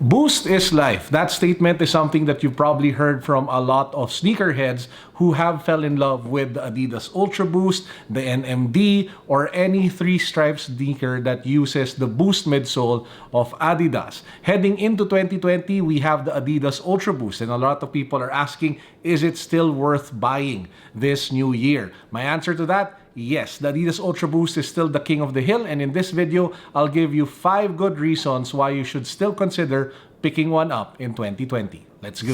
Boost is life. That statement is something that you've probably heard from a lot of sneakerheads who have fell in love with the Adidas Ultraboost, the NMD, or any three-stripe sneaker that uses the Boost midsole of Adidas. Heading into 2020, we have the Adidas Ultraboost, and a lot of people are asking, is it still worth buying this new year? My answer to that, yes, the Adidas Ultraboost is still the king of the hill, and in this video, I'll give you 5 good reasons why you should still consider picking one up in 2020. Let's go!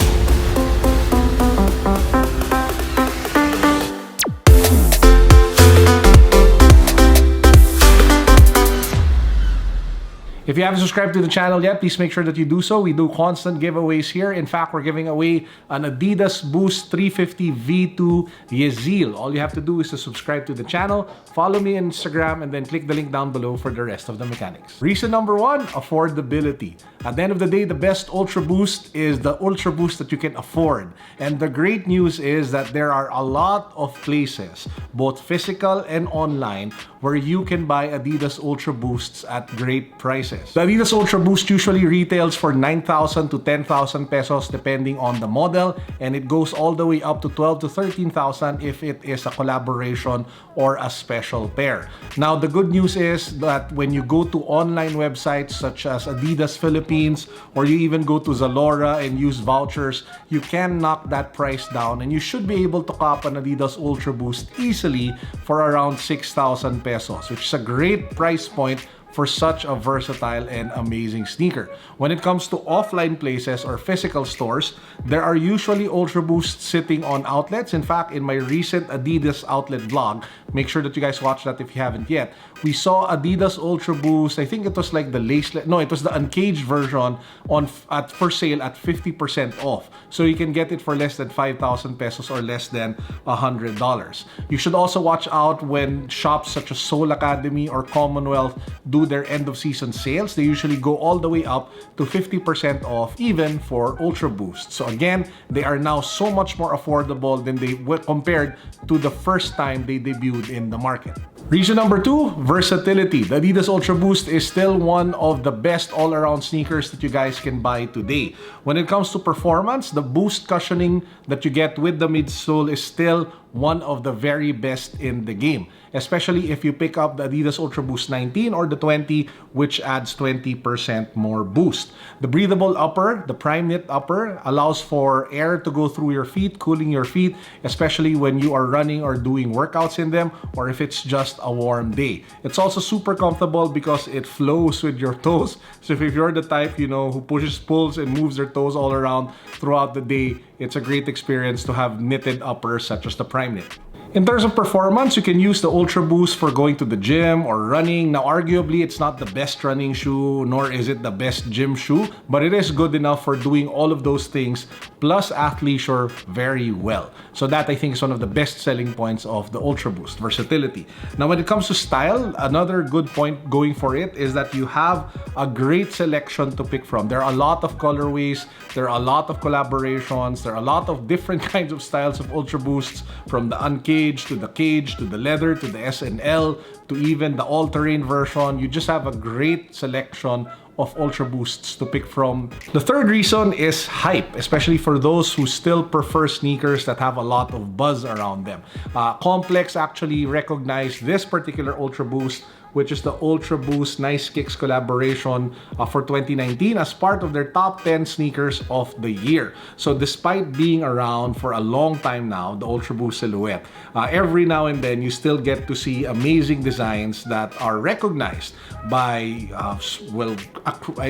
If you haven't subscribed to the channel yet, please make sure that you do so. We do constant giveaways here. In fact, we're giving away an Adidas Boost 350 V2 Yezil. All you have to do is to subscribe to the channel, follow me on Instagram, and then click the link down below for the rest of the mechanics. Reason number 1, affordability. At the end of the day, the best Ultra Boost is the Ultra Boost that you can afford. And the great news is that there are a lot of places, both physical and online, where you can buy Adidas Ultra Boosts at great prices. The Adidas Ultra Boost usually retails for 9,000 to 10,000 pesos depending on the model, and it goes all the way up to 12 to 13,000 if it is a collaboration or a special pair. Now, the good news is that when you go to online websites such as Adidas Philippines, or you even go to Zalora and use vouchers, you can knock that price down, and you should be able to cop an Adidas Ultra Boost easily for around 6,000 pesos, which is a great price point for such a versatile and amazing sneaker. When it comes to offline places or physical stores, there are usually Ultra Boosts sitting on outlets. In fact, in my recent Adidas outlet vlog, make sure that you guys watch that if you haven't yet, we saw Adidas Ultra Boost. I think it was like the it was the uncaged version for sale at 50% off. So you can get it for less than 5,000 pesos or less than $100. You should also watch out when shops such as Soul Academy or Commonwealth do their end of season sales. They usually go all the way up to 50% off even for Ultra Boost. So again, they are now so much more affordable than they were compared to the first time they debuted in the market. Reason number 2, versatility. The Adidas Ultra Boost is still one of the best all-around sneakers that you guys can buy today. When it comes to performance, the boost cushioning that you get with the midsole is still one of the very best in the game, especially if you pick up the Adidas Ultra Boost 19 or the 20, which adds 20% more boost. The breathable upper, the prime knit upper, allows for air to go through your feet, cooling your feet, especially when you are running or doing workouts in them, or if it's just a warm day. It's also super comfortable because it flows with your toes. So if you're the type, who pushes, pulls, and moves their toes all around throughout the day, it's a great experience to have knitted uppers such as the prime knit. In terms of performance, you can use the Ultra Boost for going to the gym or running. Now, arguably, it's not the best running shoe, nor is it the best gym shoe, but it is good enough for doing all of those things, plus athleisure very well. So that, I think, is one of the best selling points of the Ultra Boost, versatility. Now, when it comes to style, another good point going for it is that you have a great selection to pick from. There are a lot of colorways, there are a lot of collaborations, there are a lot of different kinds of styles of Ultra Boosts, from the uncaged to the cage, to the leather, to the SNL, to even the all-terrain version. You just have a great selection of Ultra Boosts to pick from. The third reason is hype, especially for those who still prefer sneakers that have a lot of buzz around them. Complex actually recognized this particular Ultra Boost, which is the Ultra Boost Nice Kicks collaboration for 2019 as part of their top 10 sneakers of the year. So despite being around for a long time now, the Ultra Boost silhouette, every now and then you still get to see amazing designs that are recognized by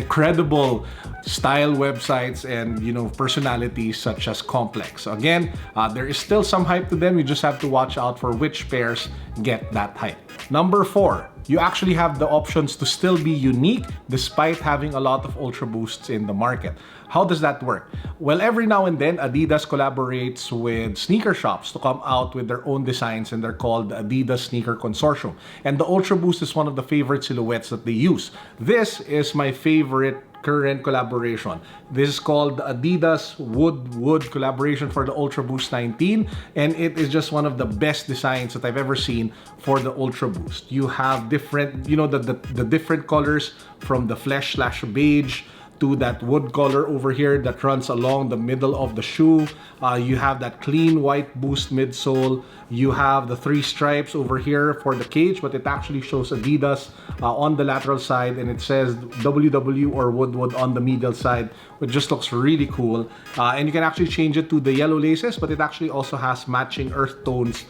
credible style websites and personalities such as Complex. Again, there is still some hype to them. You just have to watch out for which pairs get that hype. Number 4, you actually have the options to still be unique despite having a lot of Ultra Boosts in the market. How does that work? Well, every now and then, Adidas collaborates with sneaker shops to come out with their own designs, and they're called the Adidas Sneaker Consortium. And the Ultra Boost is one of the favorite silhouettes that they use. This is my favorite current collaboration. This is called the Adidas Wood collaboration for the Ultra Boost 19, and it is just one of the best designs that I've ever seen for the Ultra Boost. You have different, the different colors, from the flesh/beige to that wood color over here that runs along the middle of the shoe. You have that clean white boost midsole. You have the 3 stripes over here for the cage, but it actually shows Adidas on the lateral side, and it says WW or Woodwood on the medial side, which just looks really cool. And you can actually change it to the yellow laces, but it actually also has matching earth tones,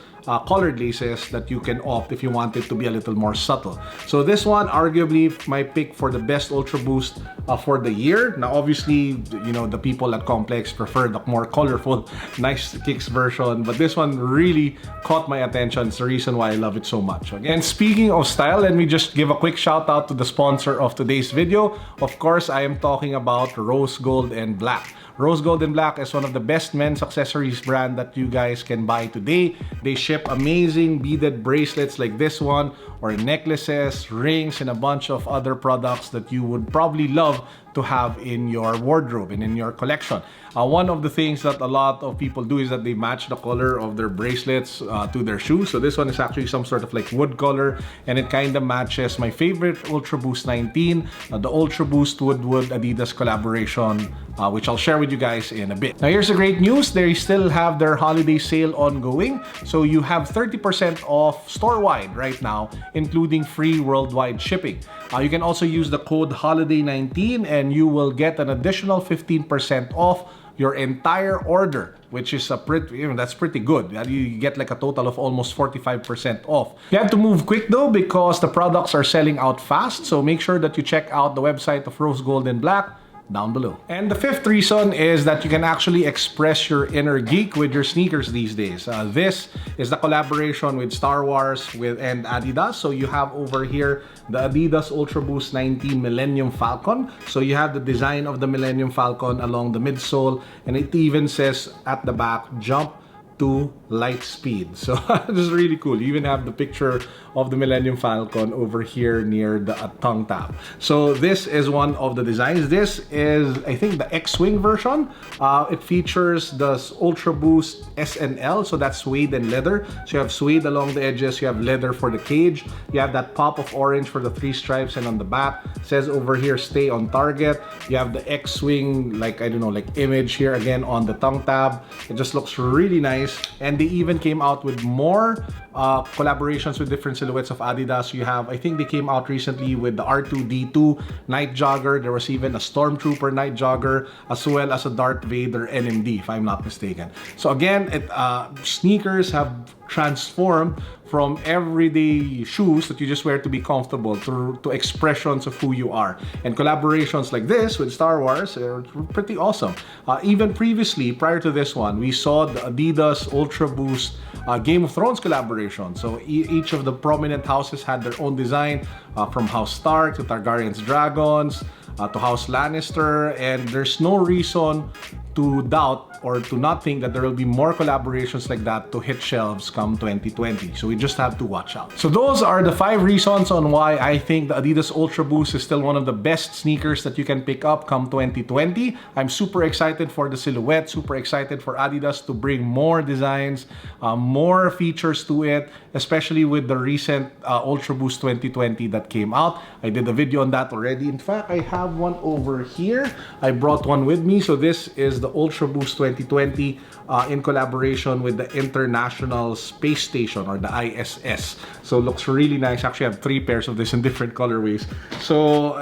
colored laces that you can opt if you want it to be a little more subtle. So this one, arguably my pick for the best Ultra Boost for the year. Now obviously, you know, the people at Complex prefer the more colorful, nice kicks version, but this one really caught my attention. It's the reason why I love it so much. And speaking of style, let me just give a quick shout out to the sponsor of today's video. Of course, I am talking about Rose Gold and Black. Rose Gold and Black is one of the best men's accessories brand that you guys can buy today. They ship amazing beaded bracelets like this one, or necklaces, rings, and a bunch of other products that you would probably love to have in your wardrobe and in your collection. One of the things that a lot of people do is that they match the color of their bracelets to their shoes. So this one is actually some sort of like wood color, and it kind of matches my favorite Ultra Boost 19, the Ultra Boost Woodwood Adidas collaboration, which I'll share with you guys in a bit. Now here's the great news. They still have their holiday sale ongoing. So you have 30% off store-wide right now, including free worldwide shipping. You can also use the code HOLIDAY19 and you will get an additional 15% off your entire order, which is a pretty, that's pretty good. You get like a total of almost 45% off. You have to move quick though, because the products are selling out fast. So make sure that you check out the website of Rose Gold and Black down below. And the 5th reason is that you can actually express your inner geek with your sneakers these days. This is the collaboration with Star Wars and Adidas. So you have over here the Adidas Ultraboost 19 Millennium Falcon. So you have the design of the Millennium Falcon along the midsole, and it even says at the back, jump to light speed. So this is really cool. You even have the picture of the Millennium Falcon over here near the tongue tab. So this is one of the designs. This is, I think, the X-Wing version. It features the Ultra Boost SNL, so that's suede and leather. So you have suede along the edges, you have leather for the cage, you have that pop of orange for the 3 stripes, and on the back it says over here, stay on target. You have the X-Wing, like, I don't know, like image here again on the tongue tab. It just looks really nice. And they even came out with more collaborations with different silhouettes of Adidas. You have, I think they came out recently with the R2-D2 night jogger. There was even a Stormtrooper night jogger, as well as a Darth Vader NMD, if I'm not mistaken. So again, sneakers have transformed from everyday shoes that you just wear to be comfortable to expressions of who you are. And collaborations like this with Star Wars are pretty awesome. Even previously, prior to this one, we saw the Adidas Ultra Boost Game of Thrones collaboration. So each of the prominent houses had their own design, from House Stark to Targaryen's Dragons, to House Lannister, and there's no reason to doubt or to not think that there will be more collaborations like that to hit shelves come 2020. So we just have to watch out. So those are the 5 reasons on why I think the Adidas Ultra Boost is still one of the best sneakers that you can pick up come 2020. I'm super excited for the silhouette, super excited for Adidas to bring more designs, more features to it, especially with the recent Ultra Boost 2020 that came out. I did a video on that already. In fact, I have one over here. I brought one with me. So this is the Ultra Boost 2020 in collaboration with the International Space Station, or the ISS. So it looks really nice. Actually, I have 3 pairs of this in different colorways. So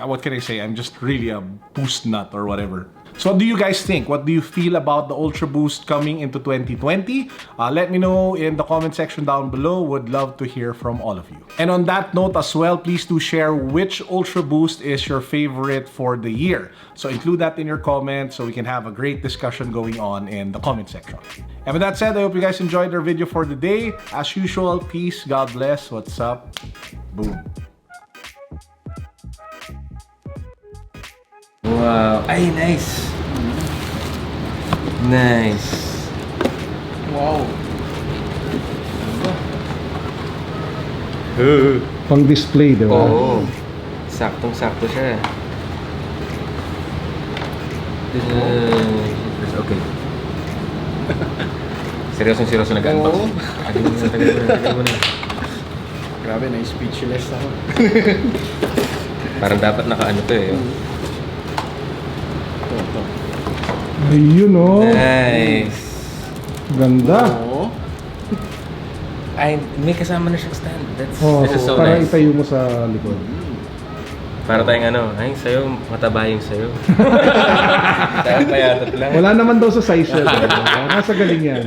what can I say? I'm just really a boost nut or whatever. So what do you guys think? What do you feel about the Ultra Boost coming into 2020? Let me know in the comment section down below. Would love to hear from all of you. And on that note as well, please do share which Ultra Boost is your favorite for the year. So include that in your comments so we can have a great discussion going on in the comment section. And with that said, I hope you guys enjoyed our video for the day. As usual, peace, God bless, what's up, boom. Wow, ay nice. Nice. Wow. Pang display, di ba? Oo. Saktong-sakto siya. Okay. Seryoso nag-unbox. Oo. Tagal mo na. Grabe, na-speechless ako. Parang dapat naka-ano to eh. Ayun oh. Nice. Ganda. Oo. Ay, may kasama na siyang stand. Oh, This is so para nice. itayo mo sa likod. Para tayong ano, ay sa'yo, mataba yung sa'yo. Tayo payatot lang. Wala naman daw sa size yan. Nasa galing yan.